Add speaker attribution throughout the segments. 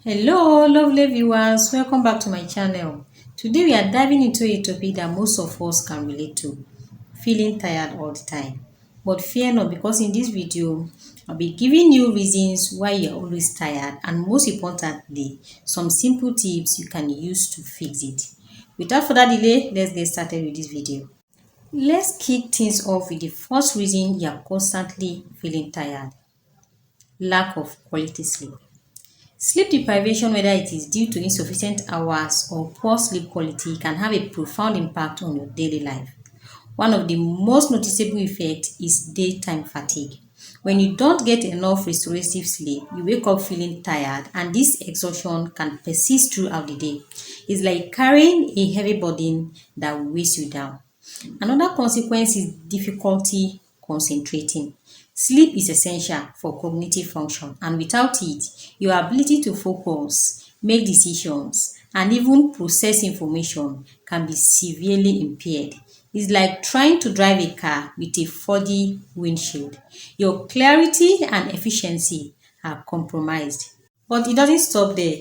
Speaker 1: Hello, lovely viewers. Welcome back to my channel. Today we are diving into a topic that most of us can relate to, feeling tired all the time. But fear not, because in this video, I'll be giving you reasons why you're always tired and most importantly, some simple tips you can use to fix it. Without further delay, let's get started with this video. Let's kick things off with the first reason you're constantly feeling tired: lack of quality sleep. Sleep deprivation, whether it is due to insufficient hours or poor sleep quality, can have a profound impact on your daily life. One of the most noticeable effects is daytime fatigue. When you don't get enough restorative sleep, you wake up feeling tired, and this exhaustion can persist throughout the day. It's like carrying a heavy burden that weighs you down. Another consequence is difficulty concentrating. Sleep is essential for cognitive function, and without it, your ability to focus, make decisions, and even process information can be severely impaired. It's like trying to drive a car with a foggy windshield. Your clarity and efficiency are compromised. But it doesn't stop there.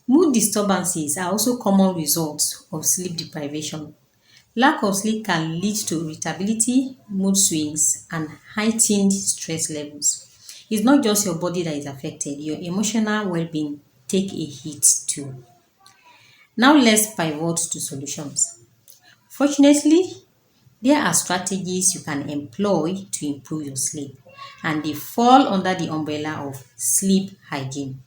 Speaker 1: Mood disturbances are also common results of sleep deprivation. Lack of sleep can lead to irritability, mood swings, and heightened stress levels. It's not just your body that is affected, your emotional well-being take a hit too. Now let's pivot to solutions. Fortunately, there are strategies you can employ to improve your sleep, and they fall under the umbrella of sleep hygiene.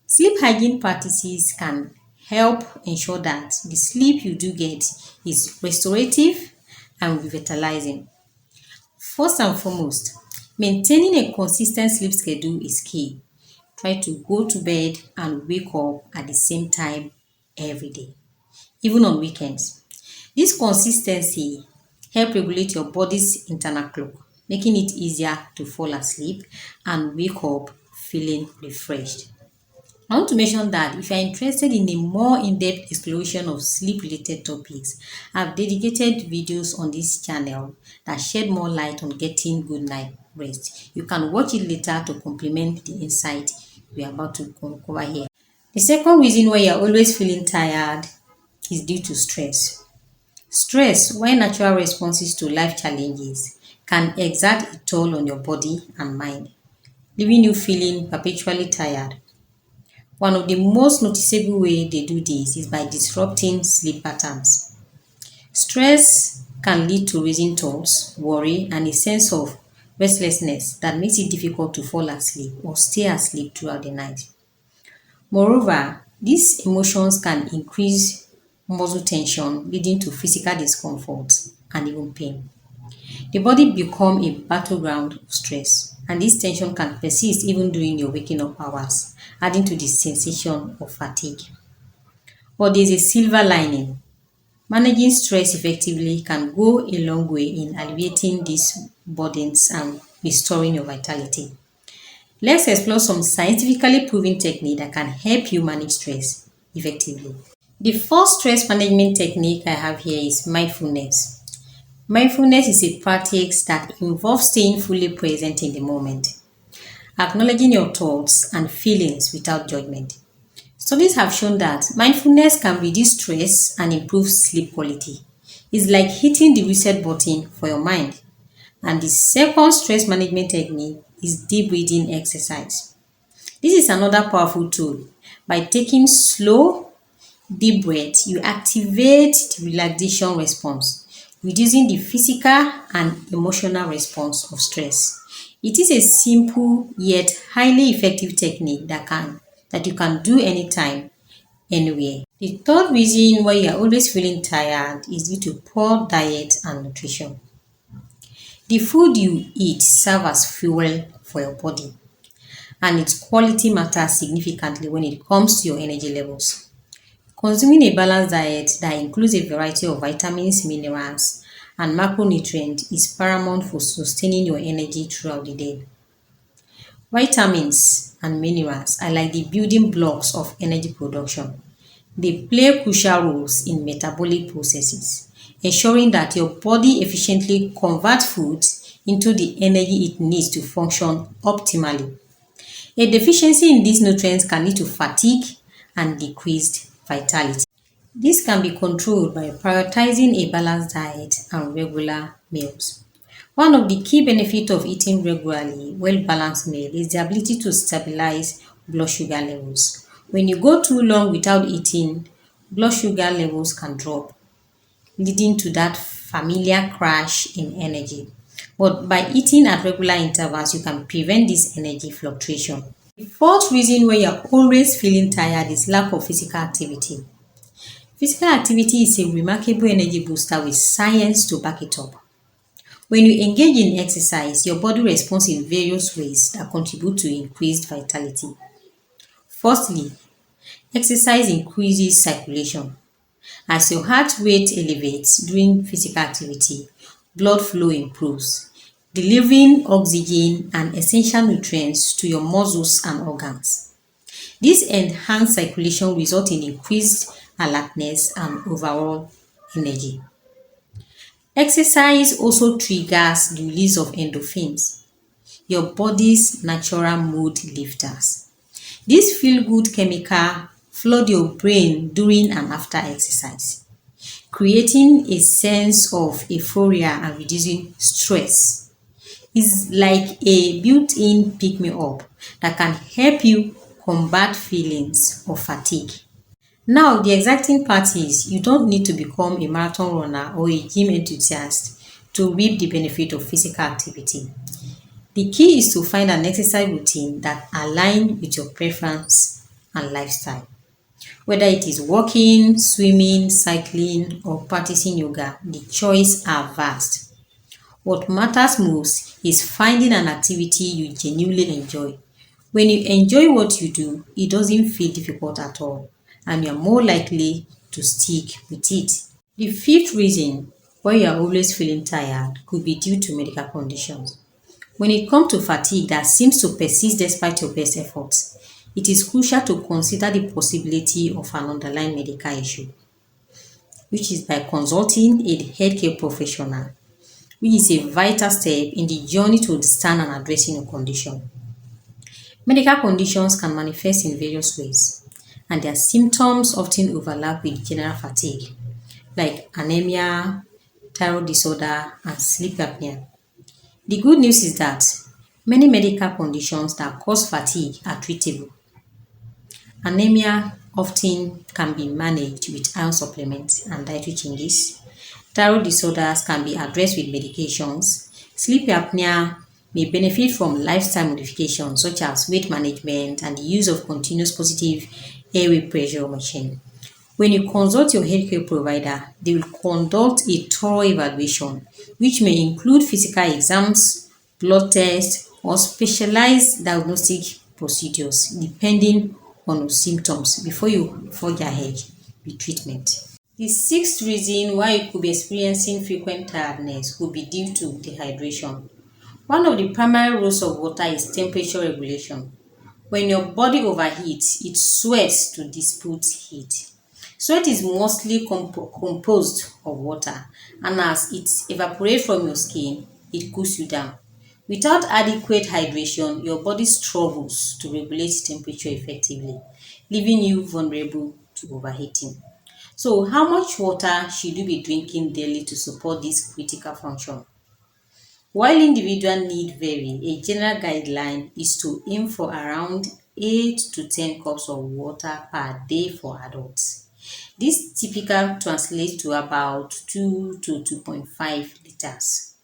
Speaker 1: Sleep hygiene practices can help ensure that the sleep you do get is restorative and revitalizing. First and foremost, maintaining a consistent sleep schedule is key. Try to go to bed and wake up at the same time every day, even on weekends. This consistency helps regulate your body's internal clock, making it easier to fall asleep and wake up feeling refreshed. I want to mention that if you are interested in a more in-depth exploration of sleep-related topics, I've dedicated videos on this channel that shed more light on getting good night rest. You can watch it later to complement the insight we are about to cover here. The second reason why you're always feeling tired is due to stress. Stress, while natural responses to life challenges, can exert a toll on your body and mind, leaving you feeling perpetually tired. One of the most noticeable ways they do this is by disrupting sleep patterns. Stress can lead to racing thoughts, worry, and a sense of restlessness that makes it difficult to fall asleep or stay asleep throughout the night. Moreover, these emotions can increase muscle tension, leading to physical discomfort and even pain. The body becomes a battleground of stress, and this tension can persist even during your waking up hours, adding to the sensation of fatigue. But there's a silver lining. Managing stress effectively can go a long way in alleviating these burdens and restoring your vitality. Let's explore some scientifically proven technique that can help you manage stress effectively. The first stress management technique I have here is mindfulness. Mindfulness is a practice that involves staying fully present in the moment, acknowledging your thoughts and feelings without judgment. Studies have shown that mindfulness can reduce stress and improve sleep quality. It's like hitting the reset button for your mind. And the second stress management technique is deep breathing exercise. This is another powerful tool. By taking slow, deep breaths, you activate the relaxation response, reducing the physical and emotional response of stress. It is a simple yet highly effective technique that you can do anytime, anywhere. The third reason why you are always feeling tired is due to poor diet and nutrition. The food you eat serves as fuel for your body, and its quality matters significantly when it comes to your energy levels. Consuming a balanced diet that includes a variety of vitamins, minerals, and macronutrients is paramount for sustaining your energy throughout the day. Vitamins and minerals are like the building blocks of energy production. They play crucial roles in metabolic processes, ensuring that your body efficiently converts food into the energy it needs to function optimally. A deficiency in these nutrients can lead to fatigue and decreased vitality. This can be controlled by prioritizing a balanced diet and regular meals. One of the key benefits of eating regularly well-balanced meal is the ability to stabilize blood sugar levels. When you go too long without eating, blood sugar levels can drop, leading to that familiar crash in energy. But by eating at regular intervals, you can prevent this energy fluctuation. The fourth reason why you're always feeling tired is lack of physical activity. Physical activity is a remarkable energy booster with science to back it up. When you engage in exercise, your body responds in various ways that contribute to increased vitality. Firstly, exercise increases circulation. As your heart rate elevates during physical activity, blood flow improves, delivering oxygen and essential nutrients to your muscles and organs. This enhanced circulation results in increased alertness and overall energy. Exercise also triggers the release of endorphins, your body's natural mood lifters. This feel-good chemical flood your brain during and after exercise, creating a sense of euphoria and reducing stress. It's like a built-in pick-me-up that can help you combat feelings of fatigue. Now, the exciting part is you don't need to become a marathon runner or a gym enthusiast to reap the benefit of physical activity. The key is to find an exercise routine that aligns with your preference and lifestyle. Whether it is walking, swimming, cycling, or practicing yoga, the choices are vast. What matters most is finding an activity you genuinely enjoy. When you enjoy what you do, it doesn't feel difficult at all, and you're more likely to stick with it. The fifth reason why you're always feeling tired could be due to medical conditions. When it comes to fatigue that seems to persist despite your best efforts, it is crucial to consider the possibility of an underlying medical issue, which is by consulting a healthcare professional, which is a vital step in the journey to understand and addressing your condition. Medical conditions can manifest in various ways, and their symptoms often overlap with general fatigue, like anemia, thyroid disorder, and sleep apnea. The good news is that many medical conditions that cause fatigue are treatable. Anemia often can be managed with iron supplements and dietary changes. Thyroid disorders can be addressed with medications. Sleep apnea may benefit from lifestyle modifications such as weight management and the use of continuous positive airway pressure machine. When you consult your healthcare provider, they will conduct a thorough evaluation, which may include physical exams, blood tests, or specialized diagnostic procedures, depending on your symptoms before you forge ahead with treatment. The sixth reason why you could be experiencing frequent tiredness could be due to dehydration. One of the primary roles of water is temperature regulation. When your body overheats, it sweats to dissipate heat. Sweat is mostly composed of water, and as it evaporates from your skin, it cools you down. Without adequate hydration, your body struggles to regulate temperature effectively, leaving you vulnerable to overheating. So, how much water should you be drinking daily to support this critical function? While individual need vary, a general guideline is to aim for around 8 to 10 cups of water per day for adults. This typically translates to about 2 to 2.5 liters.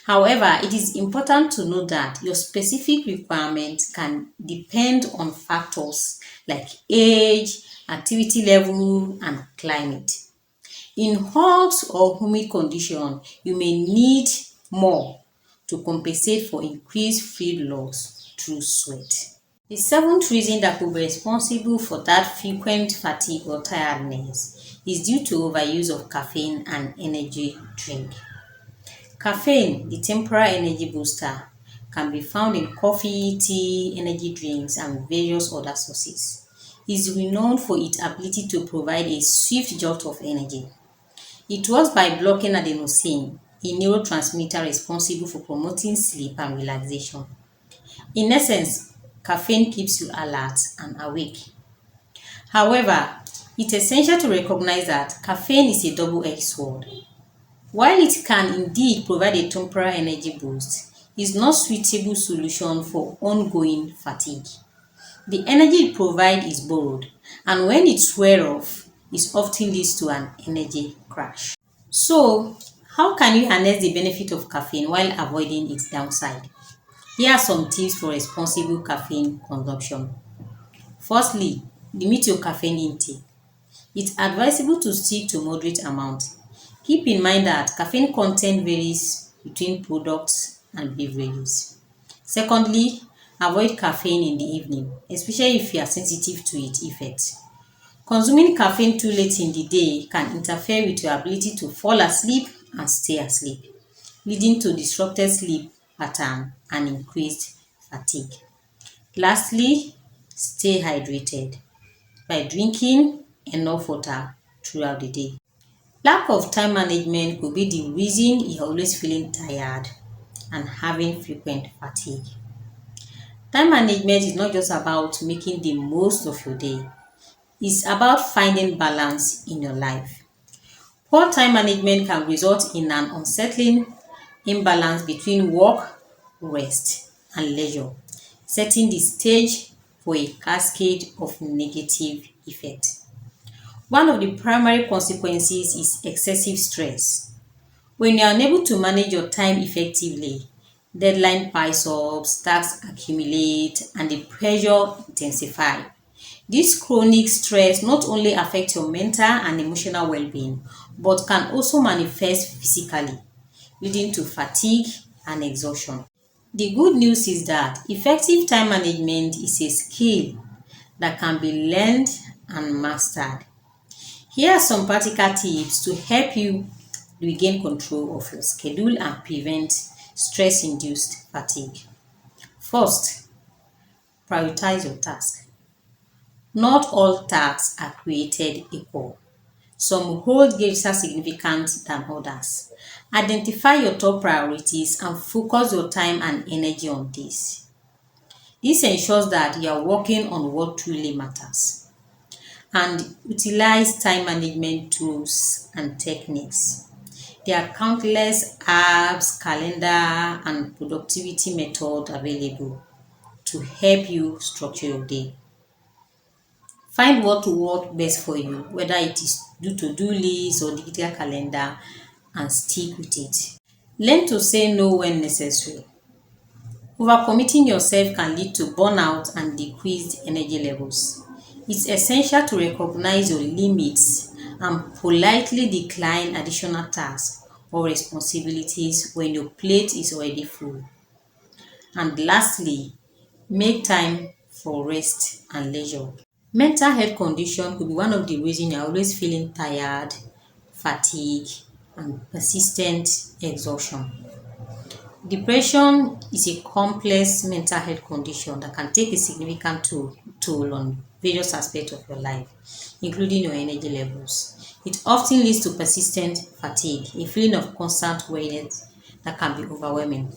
Speaker 1: However, it is important to note that your specific requirements can depend on factors like age, activity level, and climate. In hot or humid conditions, you may need more to compensate for increased fluid loss through sweat. The seventh reason that could be responsible for that frequent fatigue or tiredness is due to overuse of caffeine and energy drink. Caffeine, the temporary energy booster, can be found in coffee, tea, energy drinks, and various other sources. It is renowned for its ability to provide a swift jolt of energy. It works by blocking adenosine, a neurotransmitter responsible for promoting sleep and relaxation. In essence, caffeine keeps you alert and awake. However, it's essential to recognize that caffeine is a double-edged sword. While it can indeed provide a temporary energy boost, it's not a suitable solution for ongoing fatigue. The energy it provides is borrowed, and when it's wear off, it often leads to an energy crash. So, how can you harness the benefit of caffeine while avoiding its downside? Here are some tips for responsible caffeine consumption. Firstly, limit your caffeine intake. It's advisable to stick to moderate amount. Keep in mind that caffeine content varies between products and beverages. Secondly, avoid caffeine in the evening, especially if you are sensitive to its effects. Consuming caffeine too late in the day can interfere with your ability to fall asleep and stay asleep, leading to disrupted sleep pattern and increased fatigue. Lastly, stay hydrated by drinking enough water throughout the day. Lack of time management could be the reason you're always feeling tired and having frequent fatigue. Time management is not just about making the most of your day, it's about finding balance in your life. Poor time management can result in an unsettling imbalance between work, rest, and leisure, setting the stage for a cascade of negative effects. One of the primary consequences is excessive stress. When you are unable to manage your time effectively, deadline piles up, tasks accumulate, and the pressure intensify. This chronic stress not only affects your mental and emotional well-being, but can also manifest physically, leading to fatigue and exhaustion. The good news is that effective time management is a skill that can be learned and mastered. Here are some practical tips to help you regain control of your schedule and prevent stress-induced fatigue. First, prioritize your task. Not all tasks are created equal. Some hold greater significance than others. Identify your top priorities and focus your time and energy on this. This ensures that you are working on what truly matters. And utilize time management tools and techniques. There are countless apps, calendar, and productivity methods available to help you structure your day. Find what will work best for you, whether it is to-do list or digital calendar, and stick with it. Learn to say no when necessary. Overcommitting yourself can lead to burnout and decreased energy levels. It's essential to recognize your limits and politely decline additional tasks or responsibilities when your plate is already full. And lastly, make time for rest and leisure. Mental health condition could be one of the reasons you're always feeling tired, fatigue, and persistent exhaustion. Depression is a complex mental health condition that can take a significant toll on various aspects of your life, including your energy levels. It often leads to persistent fatigue, a feeling of constant weariness that can be overwhelming.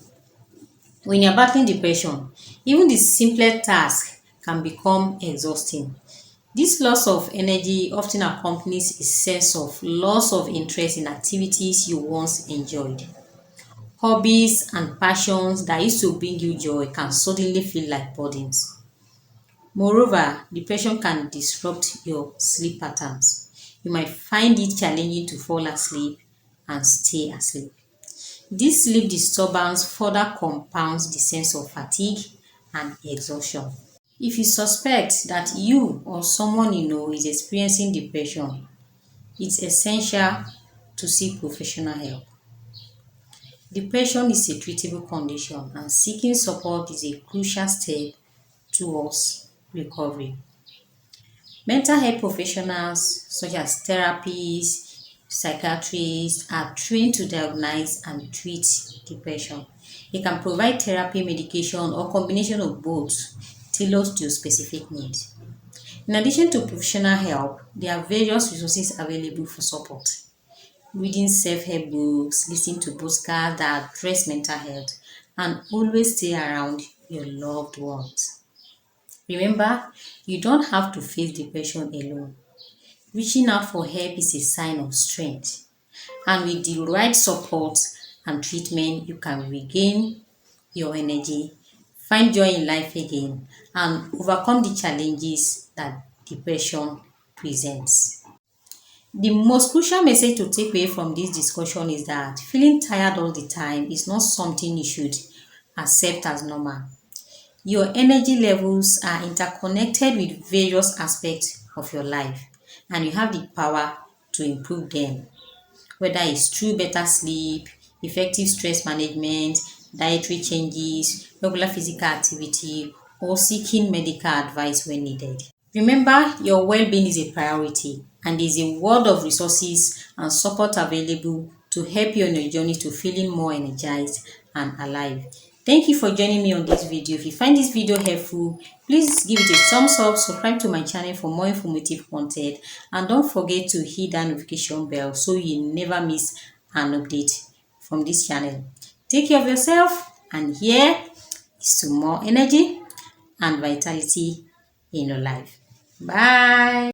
Speaker 1: When you're battling depression, even the simplest task can become exhausting. This loss of energy often accompanies a sense of loss of interest in activities you once enjoyed. Hobbies and passions that used to bring you joy can suddenly feel like burdens. Moreover, depression can disrupt your sleep patterns. You might find it challenging to fall asleep and stay asleep. This sleep disturbance further compounds the sense of fatigue and exhaustion. If you suspect that you or someone you know is experiencing depression, it's essential to seek professional help. Depression is a treatable condition, and seeking support is a crucial step towards recovery. Mental health professionals such as therapists, psychiatrists are trained to diagnose and treat depression. They can provide therapy, medication, or combination of both tailored to your specific needs. In addition to professional help, there are various resources available for support. Reading self-help books, listening to podcasts that address mental health, and always stay around your loved ones. Remember, you don't have to face depression alone. Reaching out for help is a sign of strength. And with the right support and treatment, you can regain your energy, find joy in life again, and overcome the challenges that depression presents. The most crucial message to take away from this discussion is that feeling tired all the time is not something you should accept as normal. Your energy levels are interconnected with various aspects of your life, and you have the power to improve them, whether it's through better sleep, effective stress management, dietary changes, regular physical activity, or seeking medical advice when needed. Remember, your well-being is a priority, and there's a world of resources and support available to help you on your journey to feeling more energized and alive. Thank you for joining me on this video. If you find this video helpful, please give it a thumbs up, subscribe to my channel for more informative content, and don't forget to hit that notification bell so you never miss an update from this channel. Take care of yourself, and here is to more energy and vitality in your life. Bye.